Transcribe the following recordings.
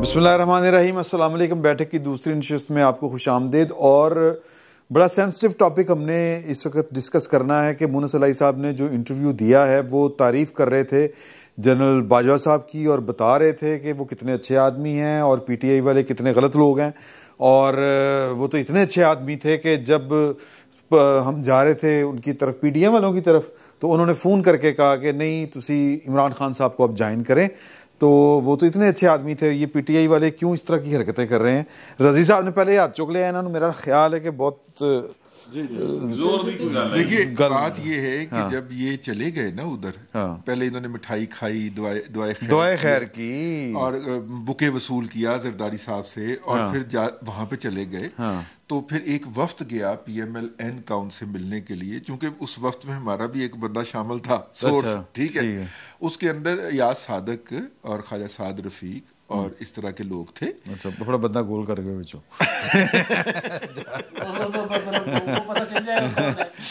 बिस्मिल्लाहिर्रहमानिर्रहीम, अस्सलाम वालेकुम। बैठक की दूसरी नशिस्त में आपको खुश आमदीद। और बड़ा सेंसिटिव टॉपिक हमने इस वक्त डिस्कस करना है कि मुनस इलाही साहब ने जो इंटरव्यू दिया है वो तारीफ़ कर रहे थे जनरल बाजवा साहब की और बता रहे थे कि वो कितने अच्छे आदमी हैं और पीटीआई वाले कितने गलत लोग हैं। और वो तो इतने अच्छे आदमी थे कि जब हम जा रहे थे उनकी तरफ, पीटीएम वालों की तरफ, तो उन्होंने फ़ोन करके कहा कि नहीं तुसी इमरान खान साहब को अब ज्वाइन करें। तो वो तो इतने अच्छे आदमी थे। ये पीटीआई वाले क्यों इस तरह की हरकतें कर रहे हैं? रजी साहब ने पहले हाथ चुक लिया इन्होंने, मेरा ख्याल है कि बहुत देखिए बात ये है कि जब ये चले गए ना उधर, पहले इन्होंने मिठाई खाई, दुआए खैर की और बुके वसूल किया जरदारी साहब से, और फिर वहां पे चले गए। तो फिर एक वफ्द गया PMLN काउन से मिलने के लिए, क्योंकि उस वफ्द में हमारा भी एक बंदा शामिल था, सोर्स, ठीक है। उसके अंदर याद सादक और ख्वाजा साद रफीक और इस तरह के लोग थे। अच्छा, बड़ा बंदा गोल कर गए बच्चों।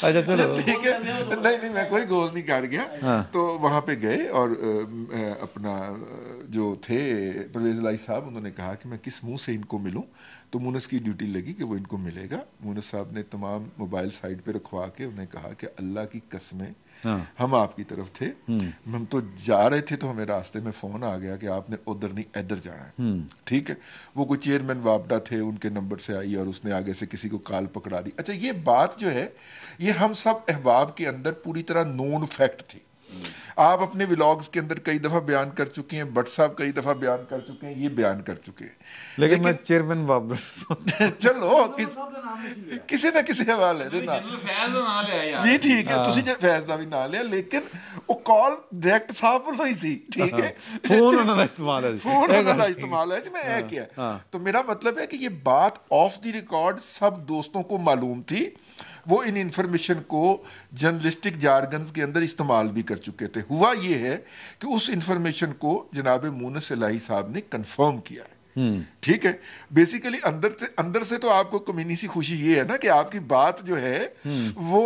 अच्छा चलो ठीक है, नहीं मैं कोई गोल नहीं कर गया। तो वहां पे गए और अपना जो थे परवेज इलाही साहब, उन्होंने कहा कि मैं किस मुंह से इनको मिलूं। तो मुनस की ड्यूटी लगी कि वो इनको मिलेगा। मुनस साहब ने तमाम मोबाइल साइड पे रखवा के उन्हें कहा कि अल्लाह की कसमें हम आपकी तरफ थे, हम तो जा रहे थे तो हमें रास्ते में फोन आ गया कि आपने उधर नहीं इधर जाना है, ठीक है। वो कोई चेयरमैन वापडा थे, उनके नंबर से आई और उसने आगे से किसी को कॉल पकड़ा दी। अच्छा, ये बात जो है ये हम सब अहबाब के अंदर पूरी तरह नोन फैक्ट थी। आप अपने व्लॉग्स के अंदर कई दफा बयान कर चुके हैं, भट्ट साहब कई दफा बयान कर चुके हैं, ये बयान कर चुके हैं। लेकिन मैं चेयरमैन बाबर चलो किसी ना किसी हवाले दे ना जी, ठीक है, तुसी फैज दा भी ना लिया, लेकिन वो कॉल डायरेक्ट साहब वालों ही सी, ठीक है। फोन उन्होंने इस्तेमाल है, फोन उन्होंने इस्तेमाल है, मैं ये किया। तो मेरा मतलब है कि ये बात ऑफ द रिकॉर्ड सब दोस्तों को मालूम थी। वो इन इंफॉर्मेशन को जर्नलिस्टिक जारगन्स के अंदर इस्तेमाल भी कर चुके थे। हुआ ये है कि उस इंफॉर्मेशन को जनाब मुनस इलाही साहब ने कंफर्म किया है, ठीक है। बेसिकली अंदर से तो आपको कमीनी सी खुशी ये है ना कि आपकी बात जो है वो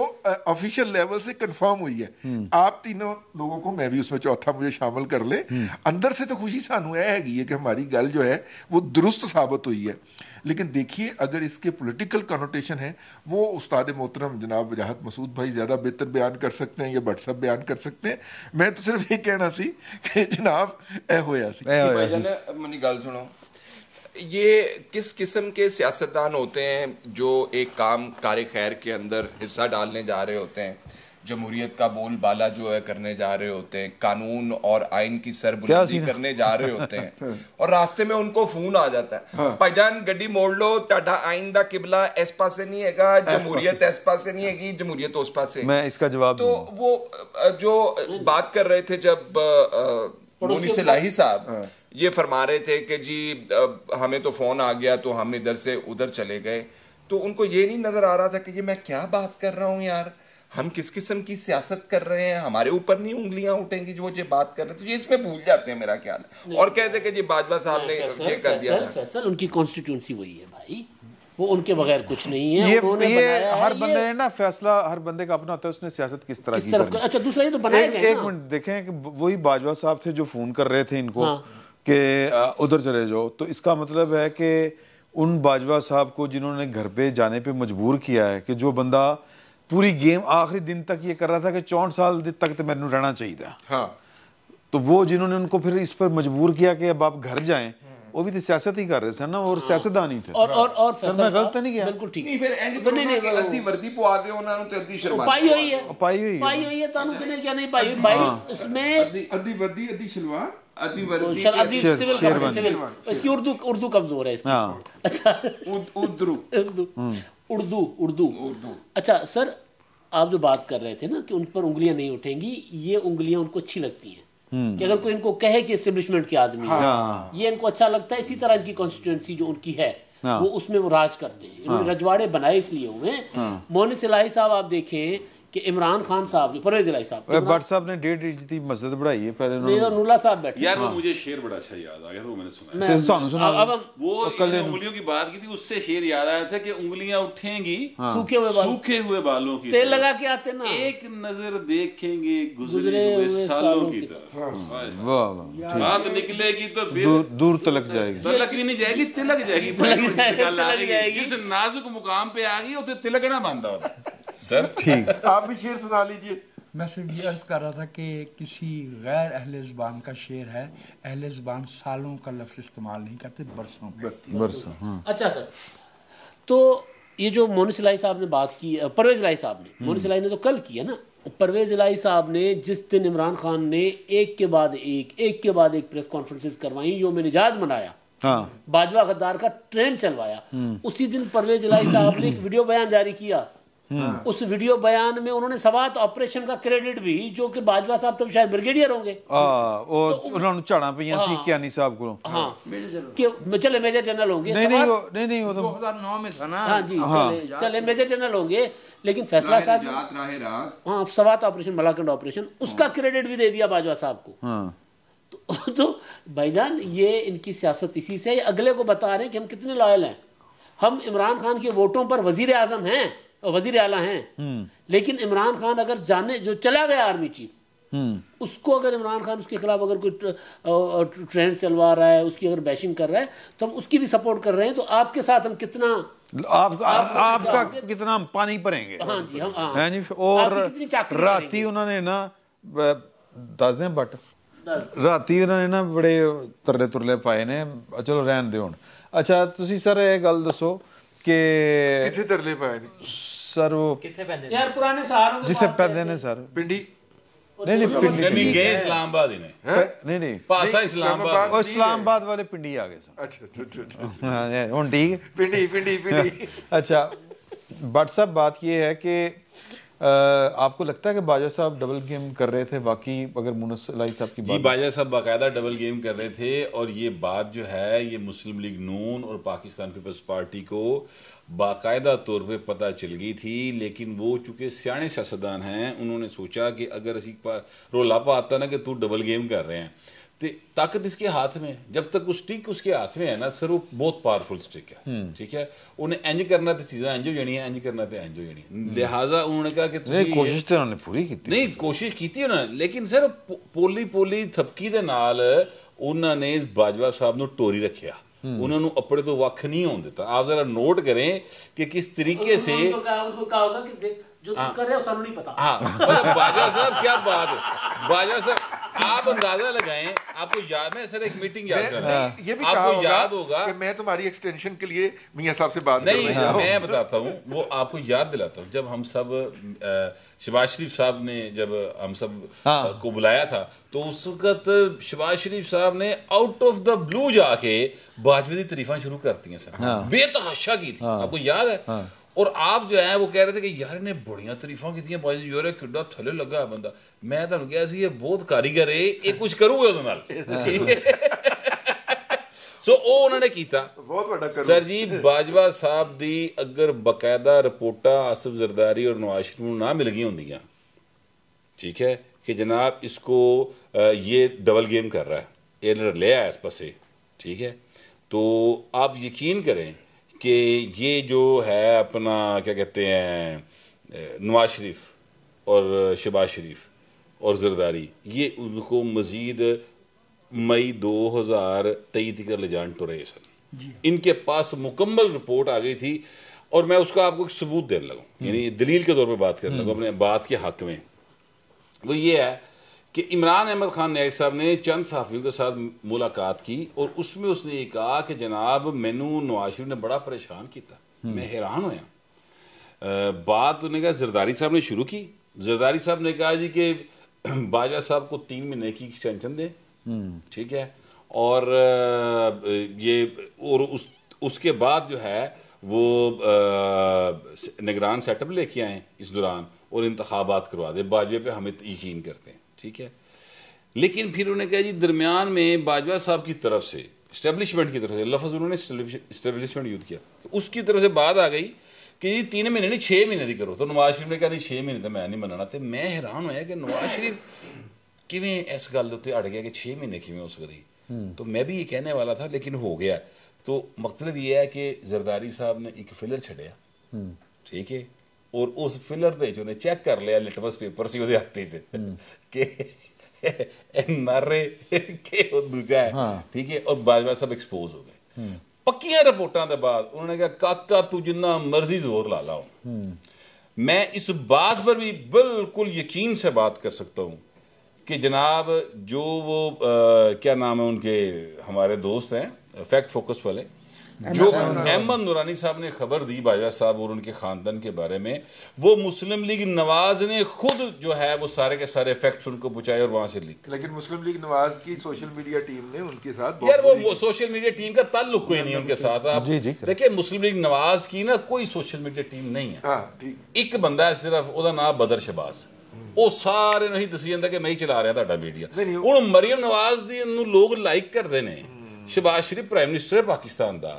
ऑफिशियल लेवल से कंफर्म हुई है। आप तीनों लोगों को, मैं भी उसमें चौथा मुझे शामिल कर ले, अंदर से तो खुशी सानू है कि हमारी गल जो है वो दुरुस्त साबित हुई है। लेकिन देखिए, अगर इसके पॉलिटिकल कनोटेशन है वो उस्ताद मोहतरम जनाब वजाहत मसूद भाई ज़्यादा बेहतर बयान कर सकते हैं या भट्ट साहब बयान कर सकते हैं। मैं तो सिर्फ ये कहना सी कि जनाब ए होया सी। मनी गल सुनो, ये किस किस्म के सियासतदान होते हैं जो एक काम कार खैर के अंदर हिस्सा डालने जा रहे होते हैं, जमहूरियत का बोलबाला जो है करने जा रहे होते हैं, कानून और आइन की सरबुलंदी करने जा रहे होते हैं, और रास्ते में उनको फोन आ जाता है, भाईजान गड्डी मोड़ लो, ताड़ा आइन दा किबला इस पासे नहीं हैगा, जमहूरियत इस पासे नहीं हैगी, जमहूरियत उस पासे। मैं इसका जवाब तो वो जो बात कर रहे थे जब मुनीस इलाही साहब ये फरमा रहे थे कि जी हमें तो फोन आ गया तो हम इधर से उधर चले गए, तो उनको ये नहीं नजर आ रहा था कि ये मैं क्या बात कर रहा हूँ यार, हम किस किस्म की सियासत कर रहे हैं, हमारे ऊपर नहीं उंगलियां उठेंगी जो ये बात कर रहे थे। ये इसमें भूल जाते हैं मेरा ख्याल है, और कहते हैं कि जी बाजवा साहब ने ये कर दिया। फैसल उनकी कॉन्स्टिट्यूंसी वही है भाई, वो उनके बगैर कुछ नहीं है। ये हर बंदे ने ना फैसला, हर बंदे का अपना होता है, उसने सियासत किस तरह की। अच्छा, दूसरा ये तो बनाया गया। एक मिनट देखें कि वही बाजवा साहब थे जो फोन कर रहे थे इनको कि उधर चले जाओ, तो इसका मतलब है कि उन बाजवा साहब को जिन्होंने घर पे जाने पे मजबूर किया है, कि जो बंदा पूरी गेम आखिरी दिन तक ये कर रहा था कि 64 साल तक तो मैंने रहना चाहिए था, तो वो जिन्होंने उनको फिर इस पर मजबूर किया कि अब आप घर जाएं, वो भी तो सियासत ही कर रहे थे ना, और सियासतदान ही थे। और मैं गलत नहीं किया? बिल्कुल ठीक। नहीं, फिर एंड नहीं अद्धी वर्दी पवा दे उन्हां नु ते अद्धी शर्मा पाई हुई है तानू किने क्या नहीं पाई भाई, इसमें अद्धी वर्दी अद्धी शलवार अद्धी वर्दी सिविल इसकी उर्दू कमजोर है इसकी। अच्छा, उर्दू। अच्छा सर, आप जो बात कर रहे थे ना कि उन पर उंगलियां नहीं उठेंगी, ये उंगलियां उनको अच्छी लगती हैं कि अगर कोई इनको कहे कि एस्टेब्लिशमेंट के आदमी है, ये इनको अच्छा लगता है। इसी तरह इनकी कॉन्स्टिट्यूएंसी जो उनकी है वो उसमें वो राज करते हैं। इन्होंने रजवाड़े बनाए इसलिए हुए। मुनीस इलाही साहब आप देखें कि इमरान खान साहब, परवेज इलाही साहब, भट्ट साहब ने 1.5 इंच मस्जिद बढ़ाई है पहले उन्होंने। नुल्ला साहब बैठे यार वो मुझे शेर बड़ा अच्छा याद आ गया था, वो मैंने सुना। अब हम वो उंगलियों की बात की थी, उससे शेर याद आया था कि उंगलियां उठेंगी सूखे हुए बालों की, तेल लगा के आते ना, एक नजर देखेंगे गुजरे हुए सालों की तरफ, बात निकलेगी तो दूर तलक जाएगी, तलक भी नहीं जाएगी, तिलक जाएगी। जिस नाजुक मुकाम पे आ गई उसे तिलकना बनता होता। सर ठीक, आप भी शेर सुना लीजिए। मैं सिर्फ ये अर्ज कर रहा था कि किसी गैर अहले ज़बान का शेर है, अहले ज़बान सालों का लफ्ज़ इस्तेमाल नहीं करते, बरसों। अच्छा सर, तो ये जो मोनिस इलाही साहब ने बात की, परवेज इलाही साहब ने, मोनिस इलाही ने तो कल किया ना, परवेज इलाही साहब ने जिस दिन इमरान खान ने एक के बाद एक प्रेस कॉन्फ्रेंसेस करवाई, योम निजात मनाया, बाजवा गद्दार का ट्रेंड चलवाया, उसी दिन परवेज इलाही साहब ने एक वीडियो बयान जारी किया। उस वीडियो बयान में उन्होंने सवात ऑपरेशन का क्रेडिट भी, जो कि बाजवा साहब तब शायद ब्रिगेडियर होंगे, उन्होंने झाड़ा पईयां सी कियानी साहब को, कि चले मेजर जनरल होंगे, नहीं वो तो 2009 में था ना, हाँ जी, चले मेजर जनरल होंगे, लेकिन फैसला साहब, हाँ, सवात ऑपरेशन, मलाकंड ऑपरेशन, उसका क्रेडिट भी दे दिया बाजवा साहब को। तो भाईजान ये इनकी सियासत इसी से, अगले को बता रहे हैं कि हम कितने लॉयल हैं, हम इमरान खान के वोटों पर वजीर आजम हैं, वजीर आला हैं, लेकिन इमरान खान अगर जाने जो चला गया आर्मी चीफ, उसको अगर इमरान खान उसके खिलाफ अगर कोई ट्रेंड चलवा रहा है, उसकी अगर बैशिंग कर रहा है, तो हम उसकी भी सपोर्ट कर रहे हैं। तो आपके साथ हम कितना, आपका कितना हम पानी भरेंगे। हाँ जी, हम हैं जी। और राती उन्होंने ना दस दें बट राती उन्होंने ना बड़े तरले तुरले पाए ने, चलो रहन दे हुण। अच्छा तुसी सर ये गल दसो कि किथे तरले पाए ने सर, वो यार पुराने सहारों जिथे पैदे ने सर, पिंडी नहीं पिंडी गए इस्लामाबाद ही ने, नहीं पासा इस्लामाबाद, और इस्लामाबाद वाले पिंडी आ गए सर। अच्छा हाँ हुन ठीक, पिंडी। अच्छा भट्ट साहब, बात ये है कि आपको लगता है कि बाजा साहब डबल गेम कर रहे थे वाकई, अगर मुनस इलाही साहब की बात? जी, बाजा साहब बाकायदा डबल गेम कर रहे थे, और ये बात जो है ये मुस्लिम लीग नून और पाकिस्तान पीपल्स पार्टी को बाकायदा तौर पे पता चल गई थी, लेकिन वो चूंकि सियाने सियासतदान हैं, उन्होंने सोचा कि अगर असी रोला पाता ना कि तू डबल गेम कर रहे हैं, तो ताकत इसके हाथ में, जब तक वो स्टिक उसके हाथ में है ना सर, वो बहुत पावरफुल स्टिक है, ठीक है। उन्हें इंज करना तो चीज़ें इंज हो जानी है, इंज करना तो इंज हो जानी है, लिहाजा उन्होंने कहा कि कोशिश तो उन्होंने पूरी की, नहीं कोशिश की थी ना, लेकिन सर पोली थपकी दे नाल उन्होंने बाजवा साहब ने टोरी रखिया, उन्होंने अपने तो वक् नहीं होने देता। आप जरा नोट करें कि किस तरीके से उनको कहा होगा कि जो तुम कर रहे हो सानू नहीं पता। हाँ, बाजा साहब क्या बात है, बाजा साहब आप अंदाजा लगाएं, आपको याद है सर एक मीटिंग याद कर रहा है, ये भी आपको याद होगा कि मैं तुम्हारी एक्सटेंशन के लिए मियां साहब से बात नहीं, मैं बताता हूँ, वो आपको याद दिलाता हूँ। जब हम सब शहबाज शरीफ साहब ने जब हम सब को बुलाया था, तो उस वक्त शहबाज शरीफ साहब ने आउट ऑफ द ब्लू जाके बाजवा दी तारीफां शुरू करती हैं सर, बेतहाशा की थी, आपको याद है। और आप जो है वो कह रहे थे कि यार इन्हें बड़ियां तारीफां की बाजी, यार किड्डा थले लगा है बंदा। मैं तुहानू कहा सी ये बहुत कारीगर है, ये कुछ करूगा उहदे नाल। सो ਉਹ ਉਹਨਾਂ ਨੇ ਕੀਤਾ ਬਹੁਤ ਵੱਡਾ ਕਰੂ सर जी। बाजवा साहब दी अगर बकायदा रिपोर्टां आसिफ जरदारी और नवाज शरीफ नूं ना मिल गई होंदियां, ठीक है, कि जनाब इसको ये डबल गेम कर रहा है, ये ले आया इस पासे, ठीक है, तो आप यकीन करें कि ये जो है अपना क्या कहते हैं नवाज शरीफ और शहबाज शरीफ और जरदारी, ये उनको मज़ीद मई 2023 तक ले जान तो रहे सर। इनके पास मुकम्मल रिपोर्ट आ गई थी, और मैं उसका आपको एक सबूत देने लगा, यानी दलील के तौर पे बात करने लगा अपने बात के हक में। वो ये है कि इमरान अहमद खान न्याय साहब ने चंद सहाफ़ियों के साथ मुलाकात की, और उसमें उसने ये कहा कि जनाब मैनू नवाज शरीफ ने बड़ा परेशान किया, मैं हैरान होया। बात उन्होंने कहा जरदारी साहब ने शुरू की, जरदारी साहब ने कहा जी कि बाजा साहब को 3 महीने की एक्सटेंशन दें, ठीक है, और ये और उसके बाद जो है वो निगरान सेटअप लेके आए इस दौरान, और इंतखाबात करवा दे, बाजवे पे हमें यकीन करते हैं, ठीक है। लेकिन फिर उन्होंने कहा जी दरमियान में बाजवा साहब की तरफ से, इस्टेब्लिशमेंट की तरफ से, लफ्ज़ उन्होंने इस्टेब्लिशमेंट यूज़ किया, तो उसकी तरफ से बात आ गई कि जी 3 महीने नहीं 6 महीने की करो, तो नवाज शरीफ ने कहा नहीं 6 महीने तो मैं नहीं मनना। तो मैं हैरान होया कि नवाज शरीफ किवें इस गल उत्ते अड़ गया कि 6 महीने किवें हो सकदी। तो मैं भी ये कहने वाला था लेकिन हो गया। तो मतलब ये है कि जरदारी साहब ने एक फिलर छड़िया, ठीक है, और उस फिलर दे उन्हें चेक कर लिया, लिटमस पेपर सी उसदे हत्थे च कि नारे के वो दूजा है, ठीक है, और बाजवा साहब एक्सपोज हो गए। पक्कियां रिपोर्टां के बाद उन्होंने कहा काका तू जिन्ना मर्जी जोर ला लाओ। मैं इस बात पर भी बिल्कुल यकीन से बात कर सकता हूँ कि जनाब जो वो क्या नाम है उनके, हमारे दोस्त हैं फैक्ट फोकस वाले, जो अहमद नूरानी साहब ने खबर दी बाजवा साहब और उनके खानदान के बारे में, वो मुस्लिम लीग नवाज ने खुद जो है वो सारे के सारे फैक्ट्स उनको पहुंचाए और वहां से लीक। लेकिन मुस्लिम लीग नवाज की सोशल मीडिया टीम ने उनके साथ यार वो सोशल मीडिया टीम का ताल्लुक कोई नहीं उनके साथ। आप देखिए मुस्लिम लीग नवाज की ना कोई सोशल मीडिया टीम नहीं है। एक बंदा है सिर्फ, उसका नाम बदर शहबाज, वो सारे नहीं दसी जाता कि मैं ही चला रहा ਤੁਹਾਡਾ ਮੀਡੀਆ। ਹੁਣ ਮਰੀਮ ਨਵਾਜ਼ ਦੀ ਨੂੰ ਲੋਕ ਲਾਈਕ ਕਰਦੇ ਨੇ, ਸ਼ਹਬਾਜ਼ ਸ਼ਰੀਫ ਪ੍ਰਾਈਮ ਮਿਨਿਸਟਰ ਹੈ ਪਾਕਿਸਤਾਨ ਦਾ,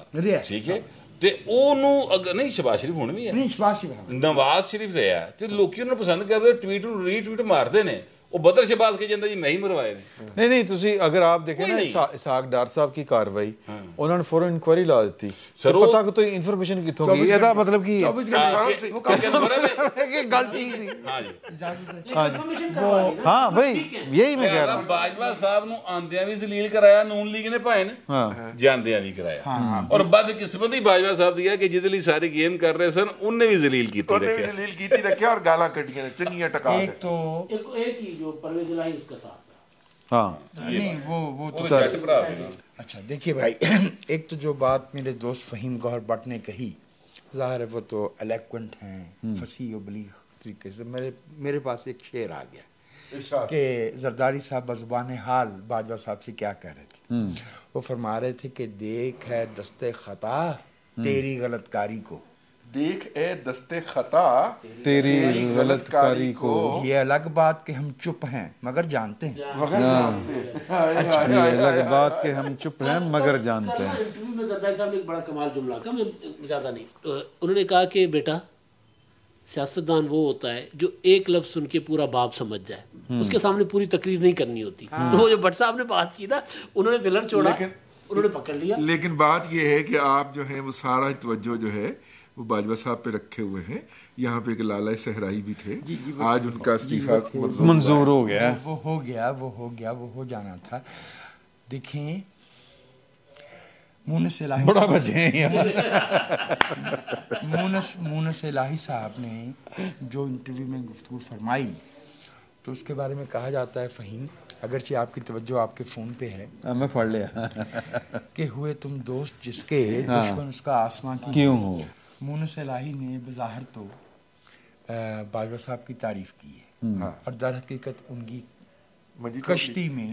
ਠੀਕ ਹੈ, ਤੇ ਉਹਨੂੰ ਅਗਰ ਨਹੀਂ ਸ਼ਹਬਾਜ਼ ਸ਼ਰੀਫ ਹੁਣ ਵੀ ਹੈ, ਨਹੀਂ ਸ਼ਹਬਾਜ਼ ਸ਼ਰੀਫ ਨਵਾਜ਼ ਸ਼ਰੀਫ ਰਿਹਾ ਤੇ ਲੋਕੀ ਉਹਨੂੰ ਪਸੰਦ ਕਰਦੇ, ਟਵੀਟ ਨੂੰ ਰੀਟਵੀਟ ਮਾਰਦੇ ਨੇ। ਉਹ ਬਦਰ ਸ਼ਹਬਾਜ਼ ਕੇ ਜਾਂਦਾ ਜੀ ਮੈਂ ਹੀ ਮਰਵਾਏ ਨੇ। नहीं नहीं ਤੁਸੀਂ अगर आप देखें ना इसाक डार साहब की कार्रवाई ਉਹਨਾਂ ਨੇ ਫੌਰਨ ਇਨਕੁਆਇਰੀ ਲਾ ਦਿੱਤੀ, ਸਰ ਪਤਾ ਕਿ ਕੋਈ ਇਨਫੋਰਮੇਸ਼ਨ ਕਿੱਥੋਂ ਗਈ, ਇਹਦਾ मतलब ਕੀ ਹੈ ਕਿ ਗੱਲ ਠੀਕ ਸੀ। ਹਾਂ ਜੀ हाँ भाई यही मैं कह रहा हूं, बाजवा साहब ਨੂੰ ਆਂਦਿਆਂ ਵੀ ਜ਼ਲੀਲ ਕਰਾਇਆ ਨੂਨ ਲੀਗ ਨੇ ਭਾਵੇਂ ਨਾ, ਜਾਂਦਿਆਂ ਵੀ ਕਰਾਇਆ। ਔਰ ਬਦਕਿਸਮਤੀ ਬਾਜਵਾ ਸਾਹਿਬ ਦੀ ਹੈ ਕਿ ਜਿਹਦੇ ਲਈ ਸਾਰੇ ਗੇਮ ਕਰ ਰਹੇ ਸਨ ਉਹਨੇ ਵੀ ਜ਼ਲੀਲ ਕੀਤੀ रखा और गाला कटियां ने चंगियां टका। एक तो एक ही जो परवेज इलाही उसका साथ था। हाँ नहीं वो तो अच्छा देखिए भाई एक तो जो बात मेरे दोस्त फहीम गौहर भट्ट ने कही, ज़ाहिर है वो तो एलोक्वेंट हैं, फसी और बलीग तरीके से। मेरे पास एक शेर आ गया कि जरदारी साहब बज़ुबान हाल बाजवा साहब से क्या कह रहे थे। वो फरमा रहे थे कि देख है दस्ते खता तेरी गलतकारी को, देख ए दस्ते खता तेरी गलतकारी को, ये अलग बात कि हम चुप हैं मगर जानते हैं। अच्छा ये अलग बात कि हम चुप हैं मगर जानते हैं। इंटरव्यू में जरदारी साहब ने एक बड़ा कमाल जुमला कहा, मैं ज़्यादा नहीं, उन्होंने कहा कि बेटा सियासतदान वो होता है जो एक लफ्ज़ सुन के पूरा बाप समझ जाए, उसके सामने पूरी तकरीर नहीं करनी होती। तो वो जो भट्ट साहब ने बात की ना, उन्होंने पिलर छोड़ा, उन्होंने पकड़ लिया। लेकिन बात ये है कि आप जो है वो सारा तवज्जो जो है वो बाजवा साहब पे रखे हुए हैं। यहाँ पे एक लाला सहराई भी थे, आज उनका इस्तीफा मंजूर हो गया, वो हो जाना था। देखें मुनस इलाही बड़ा बचे मुनस इलाही साहब ने जो इंटरव्यू में गुफ्तगू फरमाई, तो उसके बारे में कहा जाता है फहीम, अगरचे आपकी तवज्जो आपके फ़ोन पे है, मैं पढ़ लिया कि हुए तुम दोस्त जिसके दुश्मन उसका आसमां क्यों हो। मुनस इलाही ने बज़ाहिर तो बाजवा साहब की तारीफ की है और दर हकीकत उनकी कश्ती में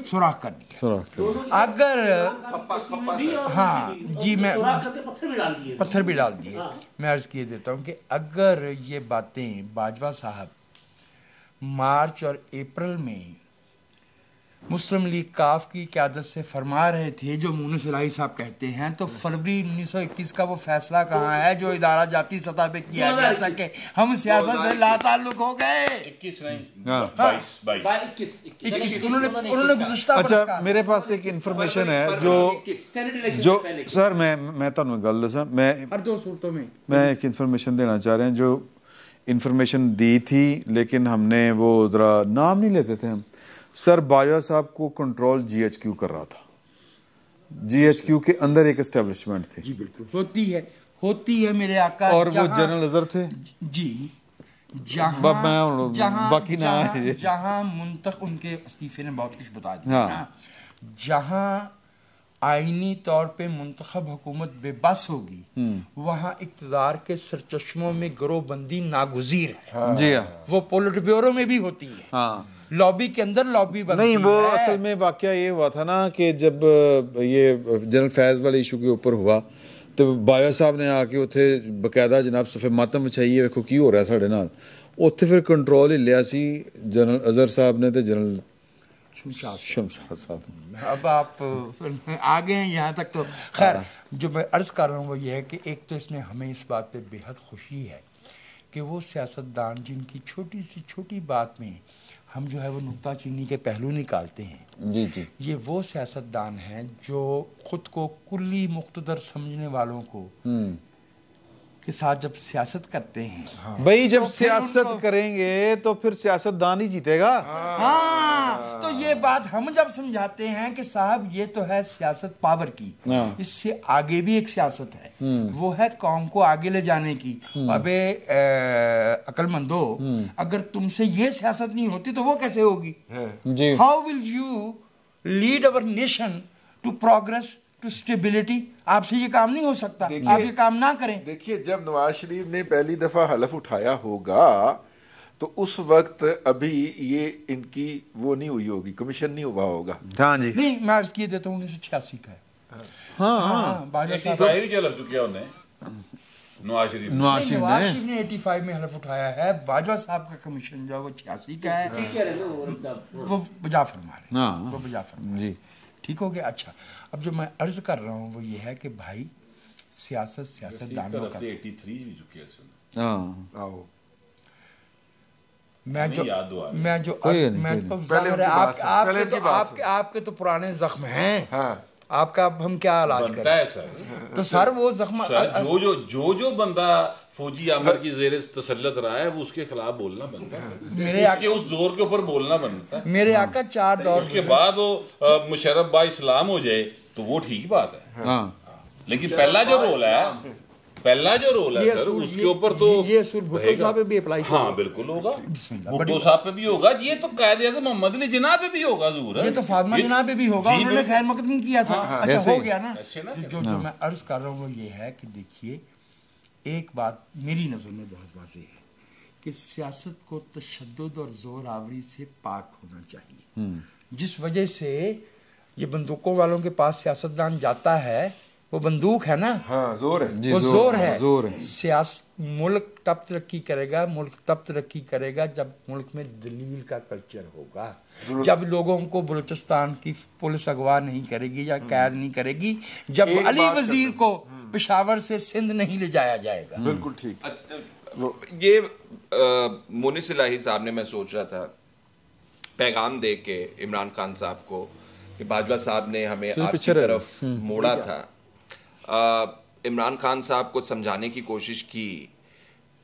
सुराख कर दिया। अगर हाँ जी मैं पत्थर भी डाल दिए। मैं अर्ज़ किए देता हूँ कि अगर ये बातें बाजवा साहब मार्च और अप्रैल में मुस्लिम लीग काफ की क़यादत से फरमा रहे थे जो मुनस इलाही साहब कहते हैं, तो फरवरी 1921 का वो फैसला कहाँ है जो इदारा जाती सतह पे किया गया था कि हम सियासत से लाताल्लुक हो गए। 21 नहीं 22 उन्होंने गुज़िश्ता। अच्छा मेरे पास एक इन्फॉर्मेशन है जो सर मैं ਤੁਹਾਨੂੰ ਗੱਲ ਦੱਸਾਂ, मैं हर दो सूरतों में मैं एक इन्फॉर्मेशन देना चाह रहे हैं। जो इन्फॉर्मेशन दी थी लेकिन हमने वो ज़रा नाम नहीं लेते थे हम। सर बाजवा साहब को कंट्रोल जीएचक्यू कर रहा था, जीएचक्यू के अंदर एक एस्टेब्लिशमेंट थी। जी बिल्कुल होती है मेरे आका। और वो जनरल अजहर थे जी, जहां मुंतख उनके इस्तीफे ने बहुत कुछ बता दिया ना, जहां आईनी तौर पे मुंतखब हुकूमत बेबस होगी वहां इक़्तिदार के सरचश्मों में गिरोहबंदी नागुज़ीर है। जी हाँ, वो पोलिट ब्यूरो में भी होती है। हाँ, लॉबी के अंदर लॉबी बनती नहीं, वो है। असल में वाकया ये हुआ था ना कि जब ये जनरल फैज़ वाले इशू के ऊपर हुआ तो बाजवा साहब ने आके उत्थे बकायदा जनाब सफ़े मातम विछाई है, वेखो की हो रहा है साढ़े नाल। उत्थे फिर कंट्रोल ही लिया सी जनरल अजहर साहब ने ते जनरल शमशाद साहब। अब आप आ गए हैं यहाँ तक, तो खैर जो मैं अर्ज़ कर रहा हूँ वो ये है कि एक तो इसमें हमें इस बात पे बेहद खुशी है कि वो सियासतदान जिनकी छोटी सी छोटी बात में हम जो है वो नुक्ताचीनी के पहलू निकालते हैं, जी जी, ये वो सियासतदान हैं जो खुद को कुल्ली मुख्तदर समझने वालों को के साथ जब सियासत करते हैं, भाई जब तो फिर सियासत उनको करेंगे तो फिर सियासतदान ही जीतेगा। हाँ, तो ये बात हम जब समझाते हैं कि साहब ये तो है सियासत पावर की, इससे आगे भी एक सियासत है, वो है कौम को आगे ले जाने की। अबे अक्लमंदो, अगर तुमसे ये सियासत नहीं होती तो वो कैसे होगी? जी, how will you lead our nation to progress, to stability? आपसे ये काम नहीं हो सकता, आप ये काम ना करें। देखिए, जब नवाज शरीफ ने पहली दफा हलफ उठाया होगा तो उस वक्त अभी ये इनकी वो नहीं हुई होगी, कमीशन नहीं हुआ होगा। हाँ जी, नहीं, मैं अर्ज किए देता हूँ 1986 का है। हाँ, बाजवा साहब नवाज शरीफ नवाज शरीफ ने 85 में हलफ उठाया है, बाजवा साहब का कमीशन जो है वो 86 का है। वो बजा फरमा रहे, वो बजा फरमा जी, ठीक हो गया। अच्छा, अब जो मैं अर्ज कर रहा हूँ वो ये है कि भाई सियासतदानों का 83 भी चुके हैं। आपके तो पुराने जख्म हैं, आपका अब हम क्या इलाज करें? तो सर वो जख्म जो बंदा फौजी आमर की जेर तसल्लत रहा है वो उसके खिलाफ बोलना बनता है, मेरे आके उस दौर के ऊपर बोलना बनता है। मेरे आका 4 दौर उसके बाद वो मुशर्रफ बा इस्लाम हो जाए तो वो ठीक बात है, लेकिन पहला जो रोल है सर, उसके ऊपर तो ये असूल भुट्टो साहब पे भी अप्लाई, हाँ बिल्कुल होगा, भुट्टो साहब पे भी होगा, ये तो कायदे-ए-आज़म मोहम्मद अली जिन्ना पे भी होगा, ज़रूर ये तो फातिमा जिन्ना पे भी होगा, उन्होंने खैर मकदम किया था। अच्छा हो गया ना। जो मैं अर्ज कर रहा हूँ वो ये है कि देखिए, एक बात मेरी नज़र में बहुत वाज़ेह है कि सियासत को तशद्दुद और जोर आवरी से पाक होना चाहिए। जिस वजह से ये बंदूकों वालों के पास सियासतदान जाता है, वो बंदूक है ना, हाँ, जोर है जी, वो जोर है। मुल्क तब तरक्की करेगा जब मुल्क में दलील का कल्चर होगा, जब लोगों को बलूचिस्तान की पुलिस अगवा नहीं करेगी या कैद नहीं करेगी, जब अली वजीर को पेशावर से सिंध नहीं ले जाया जाएगा। बिल्कुल ठीक। ये मोनिस इलाही साहब ने, मैं सोच रहा था, पैगाम दे के इमरान खान साहब को कि बाजवा साहब ने हमें आपकी तरफ मोड़ा था, इमरान खान साहब को समझाने की कोशिश की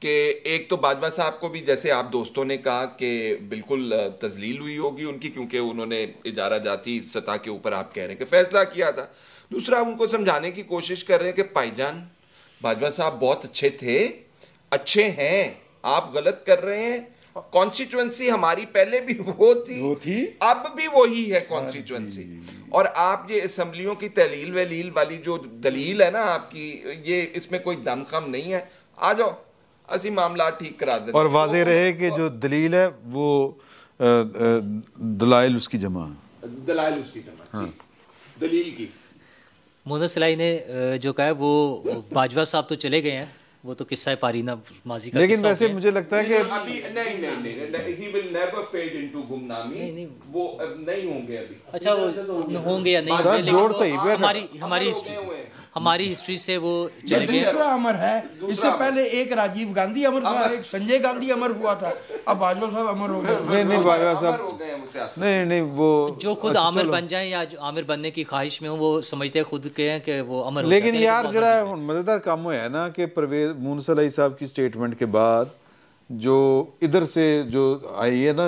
कि एक तो बाजवा साहब को भी, जैसे आप दोस्तों ने कहा, कि बिल्कुल तजलील हुई होगी उनकी, क्योंकि उन्होंने इजारा जाती सतह के ऊपर आप कह रहे हैं कि फैसला किया था। दूसरा, उनको समझाने की कोशिश कर रहे हैं कि भाईजान बाजवा साहब बहुत अच्छे हैं, आप गलत कर रहे हैं, कॉन्स्टिट्यूएंसी हमारी पहले भी वो थी, अब भी वही है कॉन्स्टिट्यूएंसी, और आप ये असेंबलियों की तहलील वलील वाली जो दलील है ना आपकी, ये इसमें कोई दमखम नहीं है, आ जाओ असी मामला ठीक करा देते। और वाज़ेह रहे कि जो दलील है वो दलाइल उसकी जमा, दलील की। मोहम्मद सलाई ने जो कहा वो बाजवा साहब तो चले गए हैं, वो तो किस्सा पारीना माजी का, लेकिन वैसे मुझे लगता है कि अभी नहीं he will never fade into गुमनामी, नहीं वो नहीं होंगे अभी। अच्छा, वो होंगे या नहीं होंगे, लेकिन हमारी हिस्ट्री से वो चले गए। दूसरा अमर है, इससे पहले एक राजीव गांधी अमर हुआ, एक संजय गांधी अमर हुआ था, अब बाजवा साहब अमर हो गए। नहीं बाजवा साहब नहीं, वो जो खुद आमिर बन जाए या जो आमिर बनने की ख्वाहिश में हो, वो समझते हैं खुद के हैं कि वो अमर हो जाते हैं। लेकिन यार जरा मजेदार काम हुआ है ना कि परवेज मुनस इलाही साहब की स्टेटमेंट के बाद जो इधर से जो आई है ना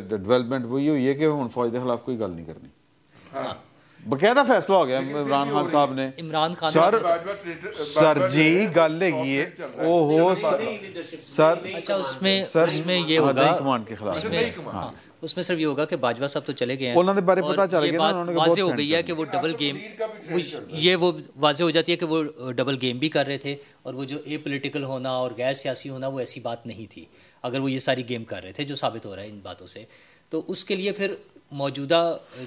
डेवलपमेंट, वो ये हुई है कि हुन फौज के खिलाफ कोई गल नहीं करनी। बकायदा फैसला हो गया इमरान खान साहब ने। इमरान खान सर जी गल है ओहो सर, अच्छा उसमें ये होगा कमांड के खिलाफ, उसमें सिर्फ ये होगा कि बाजवा साहब तो चले गए हैं, उन्होंने बारे पता चल गया ना, उन्होंने वाज़ेह हो गई है कि वो डबल गेम, ये वो वाज़ेह हो जाती है कि वो डबल गेम भी कर रहे थे, और वो जो ए पॉलिटिकल होना और गैर सियासी होना वो ऐसी बात नहीं थी, अगर वो ये सारी गेम कर रहे थे, जो साबित हो रहा है इन बातों से। तो उसके लिए फिर मौजूदा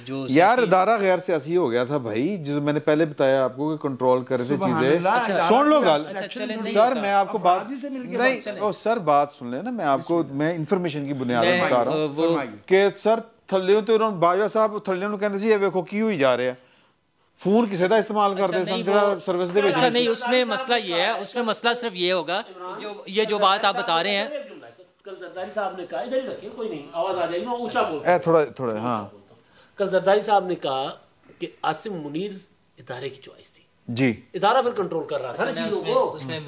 जो यार इदारा गैर सियासी हो गया था भाई, जो मैंने पहले बताया आपको कि कंट्रोल कर रहे थे चीजें। सुन लो गल सर, मैं आपको बात नहीं, सर बात सुन ले ना, मैं आपको मैं इंफॉर्मेशन की बुनियाद पर बता रहा हूँ कि सर ਥੱਲਿਓਂ ਤੇ ਉਹਨਾਂ ਬਾਜਵਾ ਸਾਹਿਬ ਥੱਲਿਓਂ ਨੂੰ ਕਹਿੰਦੇ ਸੀ ਇਹ ਵੇਖੋ ਕੀ ਹੋਈ ਜਾ ਰਿਹਾ फोन किसी का इस्तेमाल करते हैं सर्विस दे अच्छा नहीं उसमें मसला ये है उसमें मसला सिर्फ ये होगा जो बात आप बता रहे हैं कल जरदारी साहब ने कहा इधर ही रखिए कोई नहीं आवाज आ जाएगी मैं ऊंचा बोलता हूं थोड़ा हाँ कल जरदारी साहब ने कहा कि आसिम मुनीर इदारे की चॉइस थी जी इदारा फिर कंट्रोल कर रहा था ना चीजों को उसमें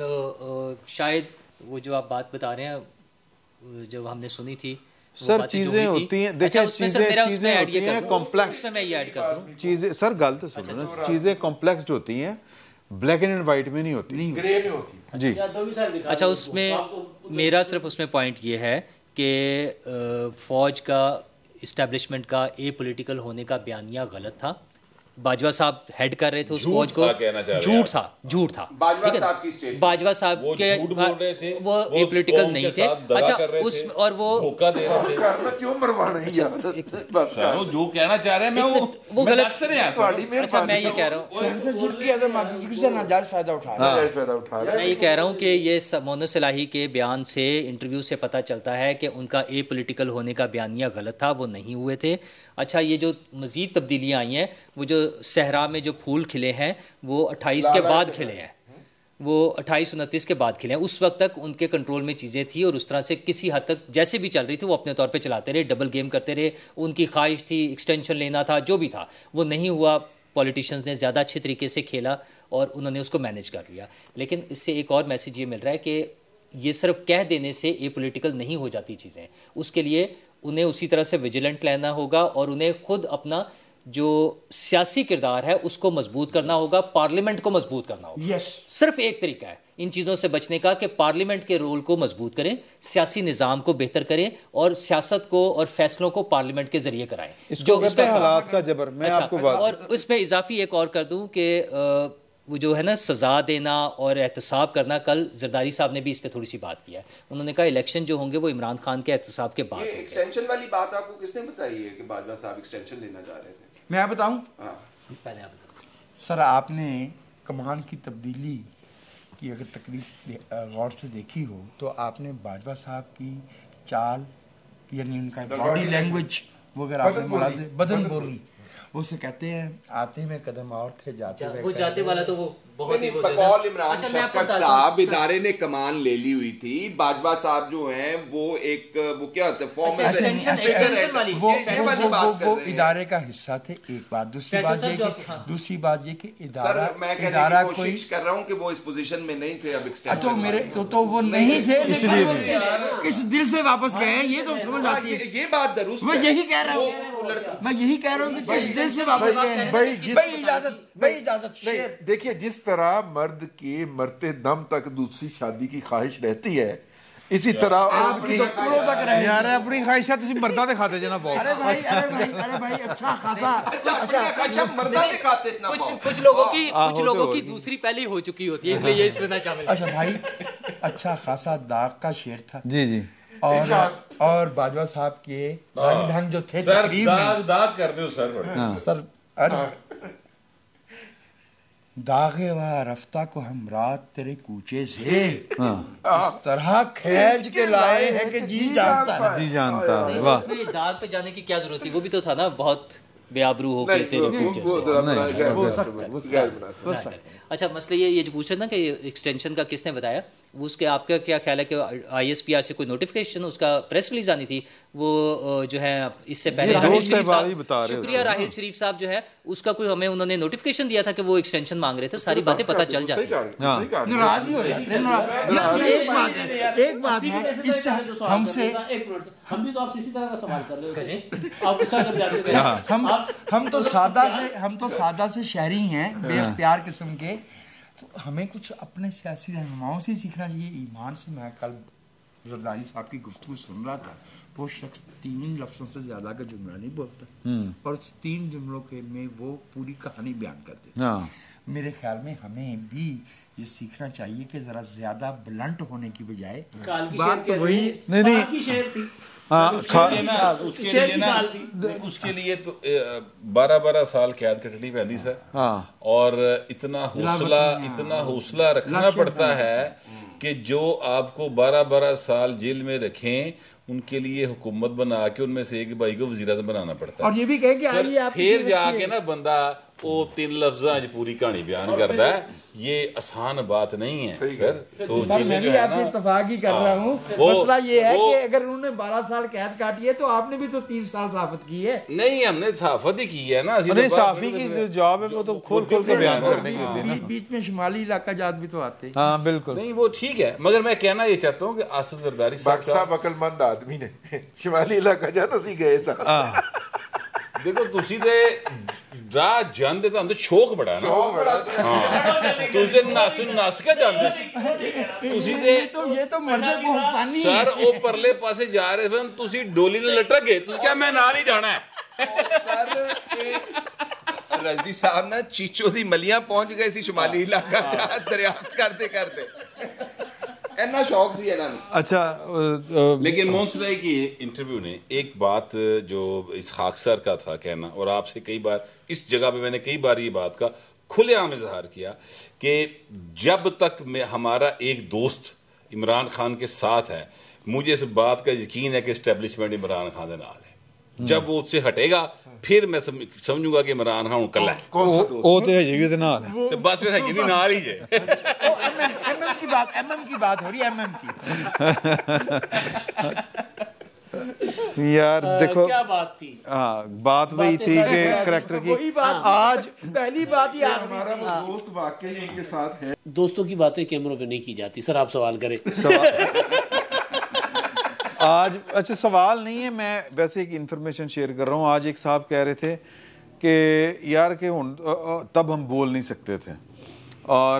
शायद वो जो आप बात बता रहे हैं जब हमने सुनी थी सर चीजें होती हैं देखिए चीजें होती हैं कॉम्प्लेक्स मैं ये ऐड कर दूं चीजें सर गलत सुनो ना चीजें कॉम्प्लेक्स होती हैं ब्लैक एंड व्हाइट में नहीं होती ग्रे में होती जी अच्छा उसमें मेरा सिर्फ उसमें पॉइंट ये है कि फौज का इस्टेब्लिशमेंट का ए पॉलिटिकल होने का बयानिया गलत था बाजवा साहब हेड कर रहे थे उस फौज को झूठ था बाजवा साहब की स्टेट बाजवा साहब के वो ए पॉलिटिकल नहीं थे अच्छा उस और वो धोखा दे रहे थे क्यों मरवाना है यार बस जो कहना चाह रहे हैं वो गलत अच्छा मैं ये कह रहा हूँ सेंसरशिप की अदम मौजूदगी से नाजायज फायदा उठा रहा है मैं ये कह रहा हूँ कि ये मोहम्मद सलाही के बयान से इंटरव्यू से पता चलता है कि उनका ए पॉलिटिकल होने का बयानिया गलत था वो नहीं हुए थे अच्छा ये जो मज़ीद तब्दीलियाँ आई हैं वो जो सहरा में जो फूल खिले हैं वो 28 के बाद खिले हैं वो 28-29 के बाद खिले हैं उस वक्त तक उनके कंट्रोल में चीज़ें थी और उस तरह से किसी हद तक जैसे भी चल रही थी वो अपने तौर पे चलाते रहे डबल गेम करते रहे उनकी ख्वाहिश थी एक्सटेंशन लेना था जो भी था वो नहीं हुआ पॉलिटिशियंस ने ज़्यादा अच्छे तरीके से खेला और उन्होंने उसको मैनेज कर लिया लेकिन इससे एक और मैसेज ये मिल रहा है कि ये सिर्फ कह देने से ये पॉलिटिकल नहीं हो जाती चीज़ें उसके लिए उन्हें उसी तरह से विजिलेंट रहना होगा और उन्हें खुद अपना जो सियासी किरदार है उसको मजबूत करना होगा पार्लियामेंट को मजबूत करना होगा सिर्फ एक तरीका है इन चीज़ों से बचने का कि पार्लियामेंट के रोल को मजबूत करें सियासी निज़ाम को बेहतर करें और सियासत को और फैसलों को पार्लियामेंट के जरिए कराएं जो उसका हालात का जबर मैं आपको बात और इसमें इजाफी एक और कर दूं कि वो जो है ना सज़ा देना और एहतसाब करना कल जरदारी साहब ने भी इस पर थोड़ी सी बात किया है उन्होंने कहा इलेक्शन जो होंगे वो इमरान खान के एहतसाब के बाद एक्सटेंशन वाली बात आपको किसने बताई है कि बाजवा साहब एक्सटेंशन लेना चाह रहे थे मैं बताऊं पहले आप बताओ सर आपने कमान की तब्दीली की अगर तकरीब गौर से देखी हो तो आपने बाजवा साहब की चाल यानी उनका बॉडी लैंग्वेज वगैरह आपने मुलाज़े बदन बोली उसे कहते हैं आते में कदम और थे जाते वो जाते वाला तो वो बहुत ही बकौल इमरान शफकत साहब इदारे ने कमान ले ली हुई थी बाजवा साहब जो हैं वो एक वो क्या होता है फॉर्म वो इदारे का हिस्सा थे एक बात दूसरी बात ये कि इदारा मैं कहने की कोशिश कर रहा हूँ कि वो इस पोजीशन में नहीं थे अब तो मेरे तो वो नहीं थे किस दिल से वापस गए हैं ये तो समझ आती है ये बात दुरुस्त मैं यही कह रहा हूँ मैं यही कह रहा हूँ कि किस दिल से वापस गए हैं भाई इजाजत देखिए जिस तरह मर्द के मरते दम तक दूसरी शादी की ख्वाहिश रहती है इसी तरह आपकी तो कुलों तक रहे यार अपनी ख्वाहिशात तुम मर्दा दे खाते जना बहुत अरे भाई अच्छा खासा अच्छा मर्दा दे खाते इतना कुछ लोगों की दूसरी पहले ही हो चुकी होती है इसलिए ये इसमें ना शामिल अच्छा भाई अच्छा खासा दाग का शेर था जी और बाजवा साहब के ढंग जो थे दाग कर दो सर दागे व रफ्ता को हम रात तेरे कूचे से इस तरह खींच के लाए हैं कि जी जानता वाह दाग पे जाने की क्या जरूरत थी वो भी तो था ना बहुत बेआबरू हो गए तेरे कूचे अच्छा मसले ये जो पूछ रहे ना कि एक्सटेंशन का किसने बताया वो उसके आपका क्या ख्याल है कि ISPR से कोई नोटिफिकेशन उसका प्रेस रिलीज आनी थी वो जो है इससे पहले राहिल शरीफ साहब शुक्रिया राहिल शरीफ साहब जो है उसका कोई हमें उन्होंने नोटिफिकेशन दिया था कि वो एक्सटेंशन मांग रहे थे सारी बातें पता चल जाती नाराज ही हो जाते एक बात है इससे हमसे हम भी तो आपसे इसी तरह का सवाल कर रहे हैं आप गुस्सा कर जाते हैं हम तो सादा से शहरी हैं बेख्तियार किस्म के तो हमें कुछ अपने सियासी रहनुमाओं से सीखना चाहिए ईमान से मैं कल जरदारी साहब की गुफ्तगू सुन रहा था वो शख्स 3 लफ्ज़ों से ज़्यादा का जुमला नहीं बोलता और 3 जुमलों के में वो पूरी कहानी बयान कर देता मेरे ख्याल में हमें भी ये सीखना चाहिए कि ज़रा ज़्यादा ब्लंट होने की बजाय बात तो वही उसके लिए तो 12 साल कैद कटनी पैंदी सर और इतना हौसला रखना पड़ता है कि जो आपको 12 साल जेल में रखें उनके लिए हुकूमत बना के उनमें से एक भाई को वज़ीर-ए-आज़म बनाना पड़ता है और ये भी कहे कि आइए आप फिर जाके ना बंदा वो 3 लफ्ज़ां च पूरी कहानी बयान करता है। ये आसान बात नहीं है सर। तो सर मैं भी आपसे इत्तेफाक ही कर रहा हूँ। मसला ये है कि अगर उन्होंने 12 साल कैद काटी है तो आपने भी तो 30 साल सहाफत की है। नहीं, हमने सहाफत ही की है ना। सहाफी की जो जॉब है वो तो खोल खोल के बयान करने की होती है ना। बीच में शुमाली इलाका जात भी तो आते हैं। हाँ बिल्कुल। नहीं वो ठीक है, मगर मैं कहना ये चाहता हूँ कि आसिफ जरदारी साहब अकलमंद आदमी ने शुमाली इलाका जात असी गए साहब। देखो तुसी ते राह जानते तो शौक बड़ा ना। तुझे नस के जानते तुसी ते तो ये तो मर्दे को हस्तानी सर वो परले पासे जा रहे थे तुसी डोली ने लटक गए। तुसी क्या मैं नाल ही जाना है सर। रजी साहब ना चीचो दी मलियां पहुंच गए सी शुमाली इलाका दरियाफ्त करते करते इतना शौक सी इन्हां नूं। अच्छा लेकिन मोहन की इंटरव्यू ने एक बात जो इसहाक सर का था कहना, और आपसे कई बार इस जगह पे मैंने कई बार ये बात का खुलेआम इजहार किया कि जब तक हमारा एक दोस्त इमरान खान के साथ है मुझे इस बात का यकीन है कि एस्टेब्लिशमेंट इमरान खान के नाल है। जब वो उससे हटेगा फिर मैं समझूंगा कि इमरान खान कल्ला है। तो बस फिर है भी नाल ही है। एमएम की बात हो रही है, एमएम की। यार देखो क्या बात थी। हाँ बात वही थी कि करैक्टर की आज पहली बात ही हमारा वो दोस्त वाकई उनके साथ है। दोस्तों की बातें कैमरों पे नहीं की जाती। सर आप सवाल करें। आज अच्छा सवाल नहीं है, मैं वैसे एक इंफॉर्मेशन शेयर कर रहा हूँ। आज एक साहब कह रहे थे कि यार के तब हम बोल नहीं सकते थे और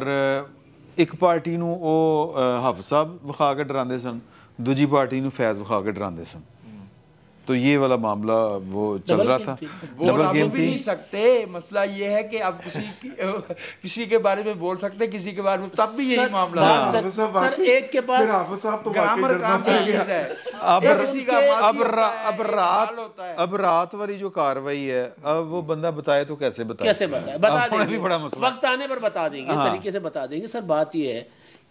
एक पार्टी ਨੂੰ ਉਹ ਹਾਫਿਜ਼ ਸਾਹਿਬ ਵਿਖਾ ਕੇ ਡਰਾਉਂਦੇ ਸਨ, दूजी पार्टी ਨੂੰ फैज विखा के डराते सन। तो ये वाला मामला वो चल रहा था। डबल गेम भी नहीं सकते। मसला ये है कि आप किसी के बारे में बोल सकते, किसी के बारे में तब भी यही मामला है। सर एक के पास ग्रामर काम है। अब रात वाली जो कार्रवाई है अब वो बंदा बताए तो कैसे बताए बता देंगे, बड़ा मसला वक्त आने पर बता देंगे, तरीके से बता देंगे। सर बात ये है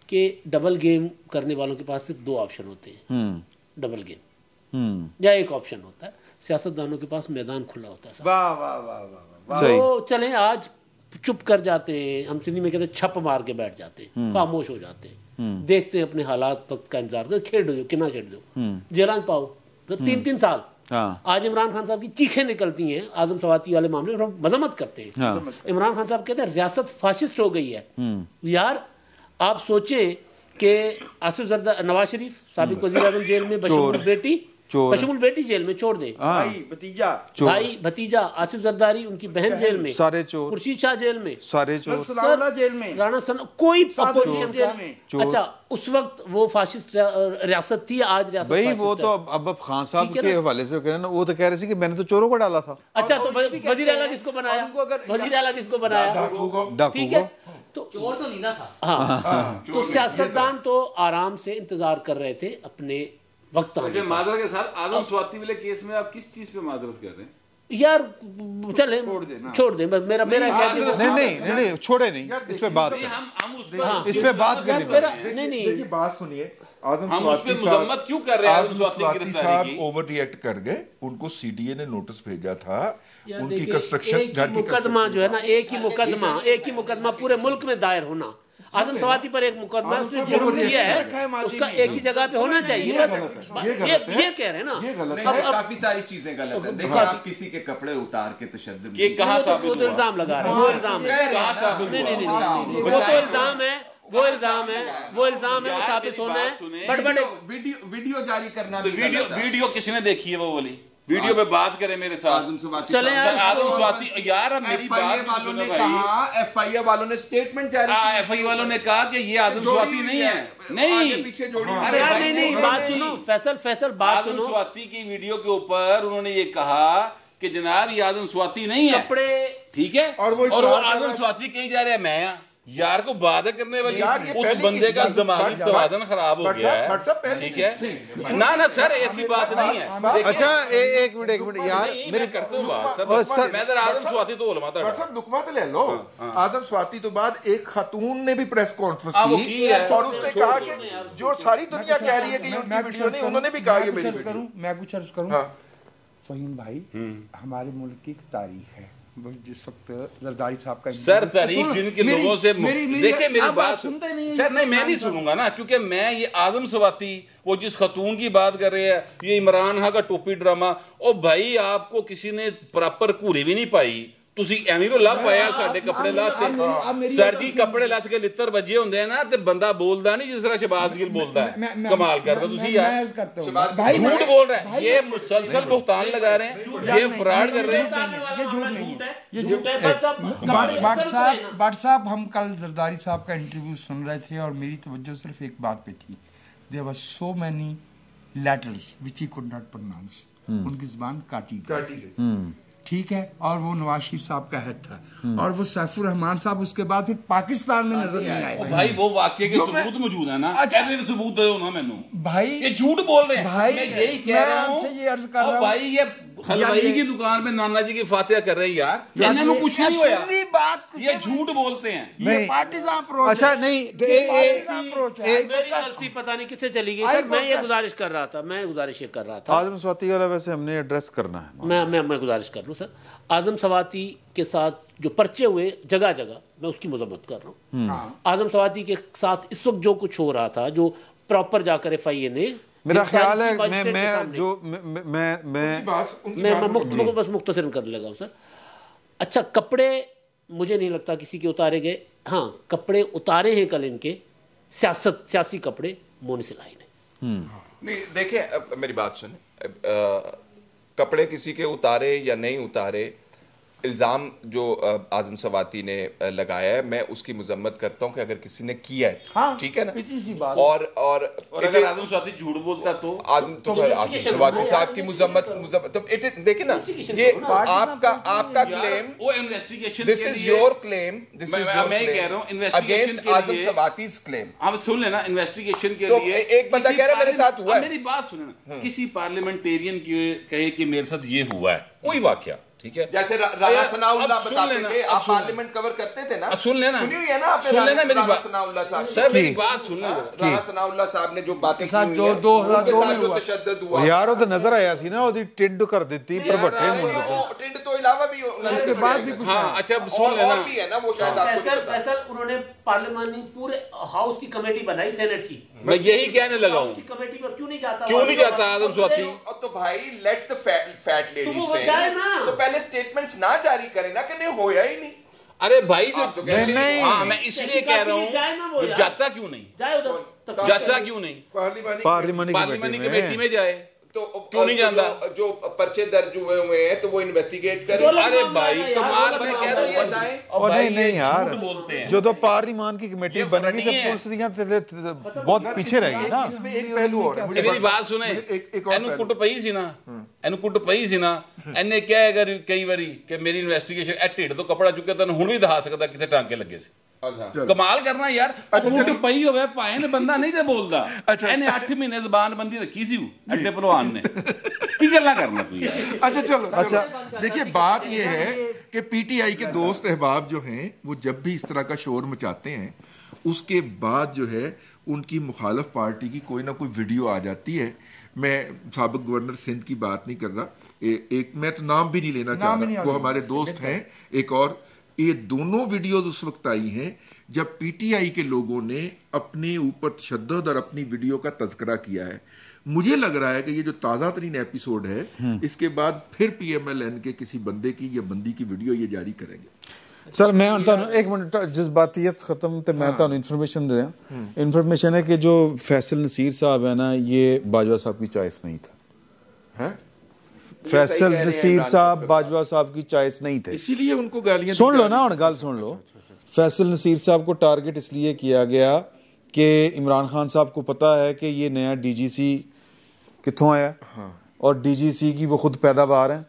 कि डबल गेम करने वालों के पास सिर्फ 2 ऑप्शन होते हैं, डबल गेम या एक ऑप्शन होता है। सियासतदानों के पास मैदान खुला होता है। वाह वाह वाह वाह। तो चलें आज चुप कर जाते हैं, हम सिंधी में कहते हैं छप मार के बैठ जाते हैं, खामोश हो जाते हैं, देखते हैं अपने हालात वक्त का इंतजार करते, खेल दो कितना खेल दो जेलान पाओ तो 3-3 साल। आज इमरान खान साहब की चीखें निकलती हैं आजम सवाती वाले मामले में, मजम्मत करते हैं। इमरान खान साहब कहते हैं रियासत फाशिस्ट हो गई है। यार आप सोचें कि आसिफ जरदारी, नवाज शरीफ साबिक वज़ीर आज़म जेल में, बशमुल बेटी जेल में छोड़ दे, भाई भतीजा आसिफ जरदारी उनकी बहन जेल में, सारे चोर, खुर्शीद शाह जेल में, सारे चोर, जेल में, राणा सना कोई अपोजिशन का। अच्छा उस वक्त वो फाशिस्ट रियासत थी, आज रियासत भाई वो तो अब खान साहब के हवाले से कह रहे ना, वो तो कह रहे थे कि मैंने तो चोरों को डाला था। अच्छा तो वजीर आला किसको बनाया, वजीर आला किसको बनाया, ठीक है तो चोर तो नहीं ना था। हाँ तो सियासतदान तो आराम से इंतजार कर रहे थे अपने वक्त आने का। माजरत के साथ आजम स्वाति वाले केस में आप किस चीज पे माजरत कर रहे हैं? यार चले छोड़ दे, मेरा नहीं छोड़े नहीं, इस पे बात इस पे बात करें। नहीं बात सुनिए, हम उस पे मुजम्मत क्यों कर रहे हैं? आजम स्वाति साहब ओवर रिएक्ट कर गए, उनको सीडीए ने नोटिस भेजा था उनकी कंस्ट्रक्शन घर की मुकदमा जो है ना, एक ही मुकदमा पूरे मुल्क में दायर होना। आजम सवाती पर एक मुकदमा उसने जुर्म किया है, उसका एक ही जगह पे होना चाहिए। बस ये कह रहे हैं ना। अब काफी सारी चीजें गलत हैं। देखो आप किसी के कपड़े उतार के तशद्दुद, ये कहां साबित हुआ? वो तो इल्जाम लगा रहे हैं, वो इल्जाम है, नहीं वो तो इल्जाम है, वो इल्जाम है, वो साबित होना है। बड़े वीडियो जारी करना, वीडियो किसने देखी है? वो वाली वीडियो पे बात करें मेरे साथ। चले यार आजम स्वाति यार मेरी बात वालों ने कहा, एफआईए वालों ने स्टेटमेंट जारी की, एफआईए वालों ने कहा कि ये आजम स्वाति नहीं है। नहीं पीछे जोड़ी, अरे नहीं बात सुनो फैसल बात सुनो। आजम स्वाति की वीडियो के ऊपर उन्होंने ये कहा कि जनाब ये आजम स्वाति नहीं है, कपड़े ठीक है, और वो आजम स्वाति कही जा रहा है मैं यार को बात करने वाली यार ये उस पहले बंदे का किसी- दिमागी बट- तवाज़ुन खराब हो बट गया साहब- बट साहब है, पहले ठीक है किसी- ना सर ऐसी बात नहीं है। देखिए, अच्छा एक मिनट यार नहीं, मेरे मैं करता हूँ बात और सर, सर- मैं तो आजम स्वाति तो उलमा था। बट साहब लुकमा तो ले लो। आजम स्वाति तो बाद एक खातून ने भी प्रेस कॉन्फ्रेंस वो की की है। और उसने कहा कि जो सारी दुनिया कह रही है कि ये उनकी वीडियो नहीं, उन्होंने भी कहा ये मेरी वीडियो। मैं कुछ अर्ज करूं। हाँ। फहीम भाई, हमारे मुल्क की एक तारीख है, वो जिस वक्त जरदारी साहब का सर तारीख जिनके लोगों से देखिए मेरी आप बात सुनते नहीं हैं। सर नहीं मैं नहीं सुनूंगा ना, क्योंकि मैं ये आजम स्वाति वो जिस खतून की बात कर रहे हैं, ये इमरान खान का टोपी ड्रामा, ओ भाई आपको किसी ने प्रॉपर घूरी भी नहीं पाई, ਤੁਸੀਂ ਐਵੇਂ ਨੂੰ ਲੱਭ ਪਾਇਆ ਸਾਡੇ ਕੱਪੜੇ ਲਾਤੇ ਸਰ ਜੀ ਕੱਪੜੇ ਲੱਥ ਕੇ ਲਿੱਤਰ ਵੱਜੇ ਹੁੰਦੇ ਆ ਨਾ ਤੇ ਬੰਦਾ ਬੋਲਦਾ ਨਹੀਂ ਜਿਸ ਤਰ੍ਹਾਂ ਸ਼ਬਾਜ਼ ਗਿਲ ਬੋਲਦਾ ਹੈ। ਕਮਾਲ करते ਤੁਸੀਂ यार, झूठ बोल रहे हैं, ये मुसलसल भुगतान लगा रहे हैं, ये फ्रॉड कर रहे हैं, ये झूठ नहीं है, ये झूठ है। बाट साहब, हम कल जरदारी साहब का इंटरव्यू सुन रहे थे और मेरी तवज्जो सिर्फ एक बात पे थी। There were so many letters which he could not pronounce, उनकी जुबान काटी गई, ठीक है, और वो नवाज शरीफ साहब का हेड था, और वो सैफुर रहमान साहब उसके बाद फिर पाकिस्तान में नजर नहीं आए। भाई वो वाकये के सबूत मौजूद है ना, ऐसे सबूत दो ना मैनू भाई, ये झूठ बोल रहे हैं भाई, मैं यही कह रहा हूं, आपसे ये अर्ज कर रहा हूं भाई ये हलवाई की दुकान में नाना जी की फातिहा कर रहे हैं यार, इन्होंने कुछ नहीं होया, बात ये झूठ बोलते हैं। ये पार्टिजान अप्रोच। अच्छा नहीं मेरी गलती पता नहीं कितने चली गई सर। मैं ये गुजारिश कर रहा था, आजम स्वाति वाला वैसे हमने एड्रेस करना है। मैं गुजारिश कर लूँ सर। आजम सवाती के साथ जो पर्चे हुए जगह जगह, मैं उसकी मजम्मत कर रहा हूँ। आजम सवाती के साथ इस वक्त जो कुछ हो रहा था, जो प्रॉपर जाकर FIA ने, मेरा ख्याल है मैं बस मुख्तसरन कर लगा हूँ सर। अच्छा, कपड़े मुझे नहीं लगता किसी के उतारे गए। हाँ, कपड़े उतारे हैं कल इनके, सियासी कपड़े मोनी सिलाई ने। नहीं देखिए, मेरी बात सुने, कपड़े किसी के उतारे या नहीं उतारे, इल्ज़ाम जो आजम सवाती ने लगाया है, मैं उसकी मजम्मत करता हूं कि अगर किसी ने किया है, हाँ, ठीक है ना, और अगर आजम स्वाति झूठ बोलता तो आजम सवाती साहब की मजम्मत तब देखिए ना, ये आपका क्लेम, वो investigation, this is your claim, this is your मैं कह रहा हूं इन्वेस्टिगेशन अगेंस्ट आजम सवाती's क्लेम। आप सुन लेना, इन्वेस्टिगेशन के तो लिए एक बंदा कह रहा है मेरे साथ हुआ है, मेरी बात सुने ना, किसी पार्लियामेंटेरियन की कहे कि मेरे साथ ये हुआ है, कोई वाकया, ठीक है, जैसे राणा सनाउल्लाह बताते थे, आप पार्लियामेंट कवर करते थे ना, सुन लेना, सुनी हुई है ना आपने, सुन लेना मेरी बात, सनाउल्लाह साहब, सर मेरी बात सुन लेना, राणा सनाउल्लाह साहब ने जो बातें की हुई जो है, 2002 उनके साथ में जो हुआ। तशद्दुद हुआ, यार वो तो नजर आया सी ना, ਉਹਦੀ ਟਿੰਡ कर ਦਿੱਤੀ पर भट्टे मुंडे वो टिंड तो इलावा भी उसके बाद भी कुछ हाँ अच्छा सुन लेना, और भी है ना, वो शायद आपको नहीं पता। फैसल उन्होंने पार्लियामानी पूरे हाउस की कमेटी बनाई, सेनेट की। मैं यही कहने लगा हूँ, कमेटी पर क्यों नहीं जाता आदम स्वाति? तो भाई लेट द फैट लेडी से, तो पहले स्टेटमेंट्स ना जारी करें ना, कि नहीं होया ही नहीं। अरे भाई जो तो नहीं, हाँ मैं इसलिए कह रहा हूँ, जाता क्यों नहीं, जाता क्यों नहीं पार्लियामानी कमेटी में जाए, तो क्यों नहीं जानता? जो पर्चे दर्ज हुए हैं तो वो इन्वेस्टिगेट करें। अरे भाई कमाल मैं कह रहा हूं, बताएं। और नहीं यार, झूठ बोलते हैं, जो तो पार्लियामान की कमेटी बन गई तो पुलिस बहुत पीछे रह गई ना। इसमें एक पहलू और है, मेरी बात सुने, एनु कुट पई सी ना, एनु कुट पई सी ना, एने क्या है कई बारी कि मेरी इन्वेस्टिगेशन ए ढिड तो कपड़ा चुके तैਨੂੰ ਹੁਣ ਵੀ ਦਿਖਾ ਸਕਦਾ ਕਿਤੇ ਟਾਂਕੇ ਲੱਗੇ ਸੀ। कमाल करना यार, कुट पई होवे भाए ने बंदा नहीं ते बोलदा, ਇਹਨੇ 8 ਮਹੀਨੇ ਜ਼ਬਾਨਬੰਦੀ ਰੱਖੀ ਸੀ ਅੱਡੇ ਪਹਿਲਵਾन ने, की गल्ला करना तू यार। अच्छा चलो, देखिए बात ये है कि PTI के दोस्त अहबाब जो हैं, वो जब भी इस तरह का शोर मचाते हैं, उसके बाद जो है उनकी मुखालफ पार्टी की कोई ना कोई वीडियो आ जाती है। मैं साबिक गवर्नर सिंध की बात नहीं कर रहा, एक मैं तो नाम भी नहीं लेना चाह रहा, वो हमारे दोस्त हैं एक और, ये दोनों वीडियोस उस वक्त आई हैं जब PTI के लोगों ने अपने ऊपर तशद्दुद और अपनी वीडियो का तज़किरा किया है। मुझे लग रहा है कि ये जो ताज़ा तरीन एपिसोड है, इसके बाद फिर PMLN के किसी बंदे की या बंदी की वीडियो ये जारी करेंगे। सर मैं एक मिनट जज्बातियत खत्म तो मैं तो इन्फॉर्मेशन दे रहा, इन्फॉर्मेशन है कि जो फैसल नसीर साहब है ना, ये बाजवा साहब की चॉइस नहीं था। फैसल नसीर साहब बाजवा साहब की चॉइस नहीं थे, इसीलिए उनको गालियां सुन लो ना, और गल सुन लो। फैसल नसीर साहब को टारगेट इसलिए किया गया कि इमरान खान साहब को पता है कि ये नया DGC कित्थों आया, और DGC की वो खुद पैदावार है,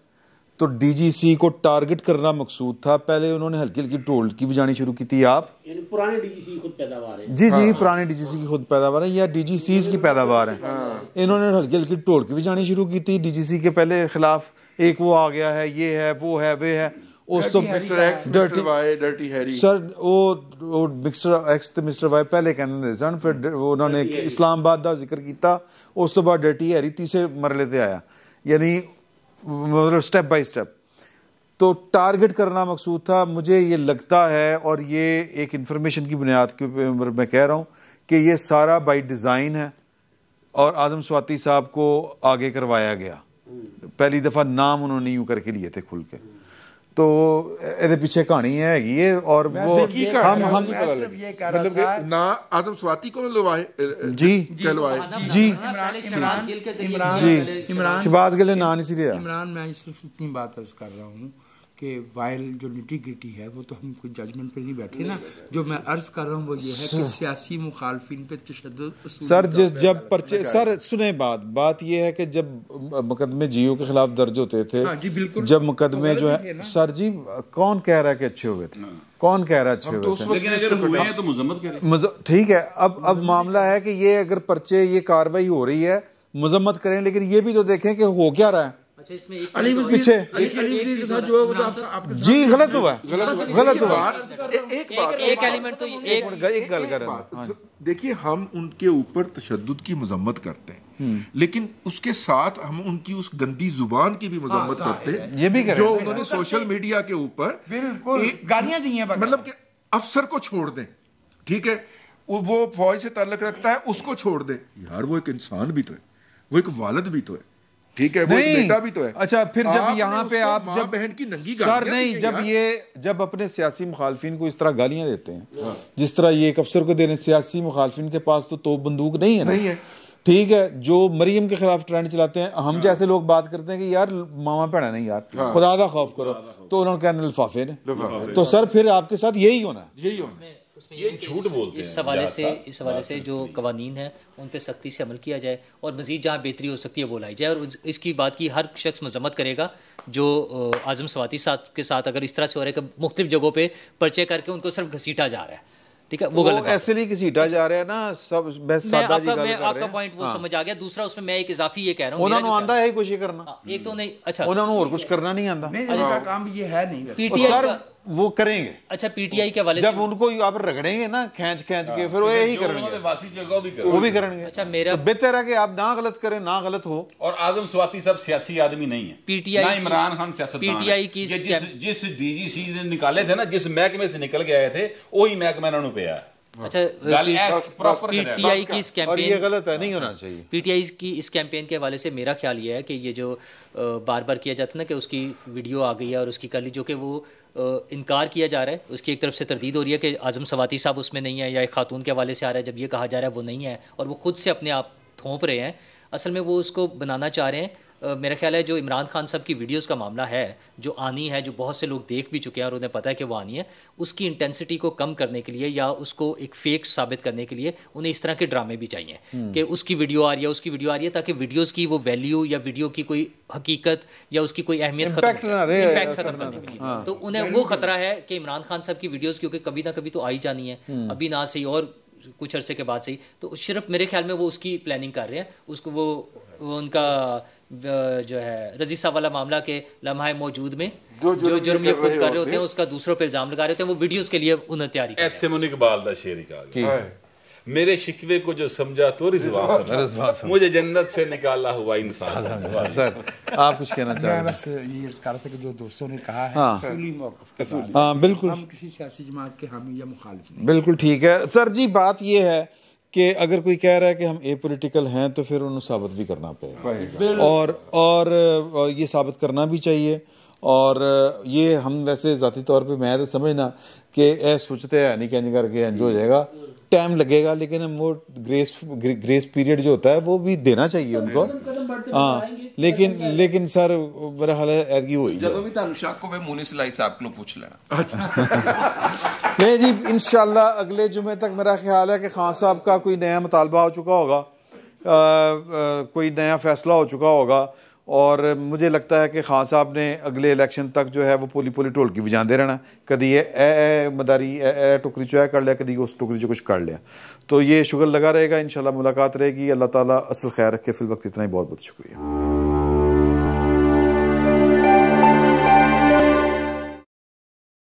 तो डीजीसी को टारगेट करना मकसूद था। पहले उन्होंने हल्की हल्की ढोल की बजानी शुरू की थी। आप पुराने डीजीसी की खुद पैदावार है। जी जी, पुराने डीजीसी की खुद पैदावार है या डीजीसीज की पैदावार है। इन्होंने हल्की हल्की ढोल की बजानी शुरू की थी डीजीसी के पहले खिलाफ। एक वो आ गया है, ये है, वो है, वे है। उस तो डर्टी हैरी सर वो मिस्टर एक्स ते मिस्टर वाई पहले कहते सन, फिर उन्होंने इस्लामाबाद का जिक्र किया, उस तो बाद डर्टी हैरी तीसरे मरले ते आया, यानी मतलब स्टेप बाय स्टेप। तो टारगेट करना मकसूद था, मुझे ये लगता है, और ये एक इंफॉर्मेशन की बुनियाद के ऊपर मैं कह रहा हूँ कि ये सारा बाय डिज़ाइन है और आजम स्वाति साहब को आगे करवाया गया। पहली दफ़ा नाम उन्होंने यूं करके लिए थे खुल के, तो ਇਹਦੇ ਪਿੱਛੇ ਕਹਾਣੀ ਹੈਗੀ ਹੈ। और वो हम मतलब ना आजम स्वाति को लवाए जी कहलवाए जी इमरान शहबाज गिल ने ना नहीं सी लिया। इमरान, मैं सिर्फ इतनी बात अर्ज कर रहा हूँ कि वाइल जो निटी ग्रिटी है वो तो हम कोई जजमेंट पे नहीं बैठे ना। जो मैं अर्ज कर रहा हूँ वो ये है कि सियासी मुखालफिन पे तशद्दुद सर जब पर्चे सर सुने बात ये है कि जब मुकदमे जियो के खिलाफ दर्ज होते थे, जब मुकदमे जो है सर जी, कौन कह रहा है कि अच्छे हुए थे? कौन कह रहा है अच्छे हुए थे? लेकिन अगर हुए हैं तो मुजम्मत करें। ठीक है, अब मामला है कि ये अगर पर्चे, ये कार्रवाई हो रही है, मुजम्मत करें, लेकिन ये भी तो देखें कि हो क्या रहा है। अच्छा, इसमें पीछे जी गलत हुआ, गलत हुआ। एक एलिमेंट तो एक गल कर, देखिए हम उनके ऊपर तशद्दुद की मजम्मत करते हैं, लेकिन उसके साथ हम उनकी उस गंदी जुबान की भी मजम्मत करते हैं, ये भी करें जो उन्होंने सोशल मीडिया के ऊपर बिल्कुल गालियां दी हैं। मतलब कि अफसर को छोड़ दें, ठीक है, वो फौज से ताल्लुक रखता है, उसको छोड़ दें। यार वो एक इंसान भी तो है, वो एक वालिद भी तो है, ठीक है, वो एक बेटा भी तो है। अच्छा, फिर जब यहाँ पे आप जब बहन की नंगी सर नहीं, जब अपने सियासी मुखालफिन को इस तरह गालियां देते हैं जिस तरह ये एक अफसर को दे रहे हैं, सियासी मुखालफिन के पास तो बंदूक नहीं है ना, नहीं है, ठीक है। जो मरियम के खिलाफ ट्रेंड चलाते हैं, हम जैसे लोग बात करते हैं कि यार मामा भैना नहीं यार, खुदा दा खौफ करो, तो उन्होंने कहना लिफाफे ने। तो सर फिर आपके साथ यही होना, यही होना। ये झूठ बोलते हैं। इस हवाले से जो कवानीन है उन पर सख्ती से अमल किया जाए और मज़ीद जहाँ बेहतरी हो सकती है वो लाई जाए। और इसकी बात की हर शख्स मजम्मत करेगा जो आज़म स्वाति साहब के साथ अगर इस तरह से हो रहा है कि मुख्तलिफ जगहों पे पर्चे करके उनको सिर्फ घसीटा जा रहा है, ठीक है, वो गलत ऐसे नहीं घसीटा जा रहा है ना। सब आपका पॉइंट वो समझ आ गया। दूसरा उसमें मैं एक इजाफी ये कह रहा हूँ, उन्होंने आंदा है कुछ करना, एक तो नहीं, अच्छा उन्होंने और कुछ करना नहीं आंदा, काम ये है नहीं, पीटीआई वो करेंगे। अच्छा, पीटीआई के हवाले जब उनको आप रगड़ेंगे ना खींच के, फिर वो यही करेंगे, वो भी करेंगे। अच्छा, मेरा बेहतर है कि आप ना गलत करें, ना गलत हो। और आजम स्वाति सब सियासी आदमी नहीं है, पीटीआई ना इमरान खान सियासतदान। पीटीआई की जिस डीजीसी ने निकाले थे ना, जिस महकमे से निकल के आए थे, वही महकमा इन्होंने पे आया। अच्छा, पीटीआई की इस कैंपेन, और ये गलत है, नहीं होना चाहिए। पीटीआई की इस कैंपेन के हवाले से मेरा ख्याल ये है कि ये जो बार बार किया जाता है ना कि उसकी वीडियो आ गई है और उसकी कर ली, जो कि वो इनकार किया जा रहा है, उसकी एक तरफ से तरदीद हो रही है कि आज़म स्वाति साहब उसमें नहीं है, या एक खातून के हवाले से आ रहा है जब ये कहा जा रहा है वो नहीं है, और वो खुद से अपने आप थोप रहे हैं। असल में वो उसको बनाना चाह रहे हैं। मेरा ख्याल है जो इमरान खान साहब की वीडियोस का मामला है, जो आनी है, जो बहुत से लोग देख भी चुके हैं और उन्हें पता है कि वो आनी है, उसकी इंटेंसिटी को कम करने के लिए या उसको एक फेक साबित करने के लिए उन्हें इस तरह के ड्रामे भी चाहिए कि उसकी वीडियो आ रही है, उसकी वीडियो आ रही है, ताकि वीडियोस की वो वैल्यू या वीडियो की कोई हकीकत या उसकी कोई अहमियत इम्पैक्ट खत्म करने के लिए। तो उन्हें वो खतरा है कि इमरान खान साहब की वीडियोज़ क्योंकि कभी ना कभी तो आई जानी है, अभी ना सही और कुछ अरसे के बाद सही, तो सिर्फ मेरे ख्याल में वो उसकी प्लानिंग कर रहे हैं। उसको वो उनका जो है रजी साहब वाला मामला के लम्हा मौजूद में जो जुर्म ये खुद कर रहे होते हैं उसका दूसरों पे इल्जाम लगा रहे होते हैं, वो वीडियोस के लिए उन्हें तैयारी कर रहे हैं। इकबाल दा शेर ही कहा, मेरे शिकवे को जो समझा तो रिज़वान, मुझे जन्नत से निकाला हुआ इंसान। सर आप कुछ कहना चाह रहे हैं? बस ये अर्ज कर रहा था कि जो दोस्तों ने कहा है, असूली मौक़िफ़, हाँ बिल्कुल, हम किसी सियासी जमात के हामी या मुखालिफ नहीं। बिल्कुल ठीक है सर जी। बात ये है कि अगर कोई कह रहा है कि हम ए पॉलिटिकल हैं तो फिर उन्हें साबित भी करना पड़ेगा, और ये साबित करना भी चाहिए। और ये हम वैसे ज़ाती तौर पे मैं तो समझना कि ए सोचते हैं नहीं कहने करके एंजॉय हो जाएगा, टाइम लगेगा, लेकिन हम वो ग्रेस पीरियड जो होता है वो भी देना चाहिए उनको। हाँ, लेकिन सर मेरा हाल है वही ਜਦੋਂ ਵੀ ਤੁਹਾਨੂੰ ਸ਼ੱਕ ਹੋਵੇ मुनीस लाई साहब ਨੂੰ पूछ लेना। नहीं जी, इंशाल्लाह अगले जुमे तक मेरा ख्याल है कि खान साहब का कोई नया मुतालबा हो चुका होगा, कोई नया फैसला हो चुका होगा, और मुझे लगता है कि खान साहब ने अगले इलेक्शन तक जो है वो पोली पोली ढोलकी बजाते रहना, कभी ये मदारी टुकरी चो कर लिया, कभी उस टुकरी चो कुछ कर लिया, तो ये शुगर लगा रहेगा। इंशाल्लाह मुलाकात रहेगी। अल्लाह ताला असल खैर रखे। फिल वक्त इतना ही, बहुत बहुत शुक्रिया।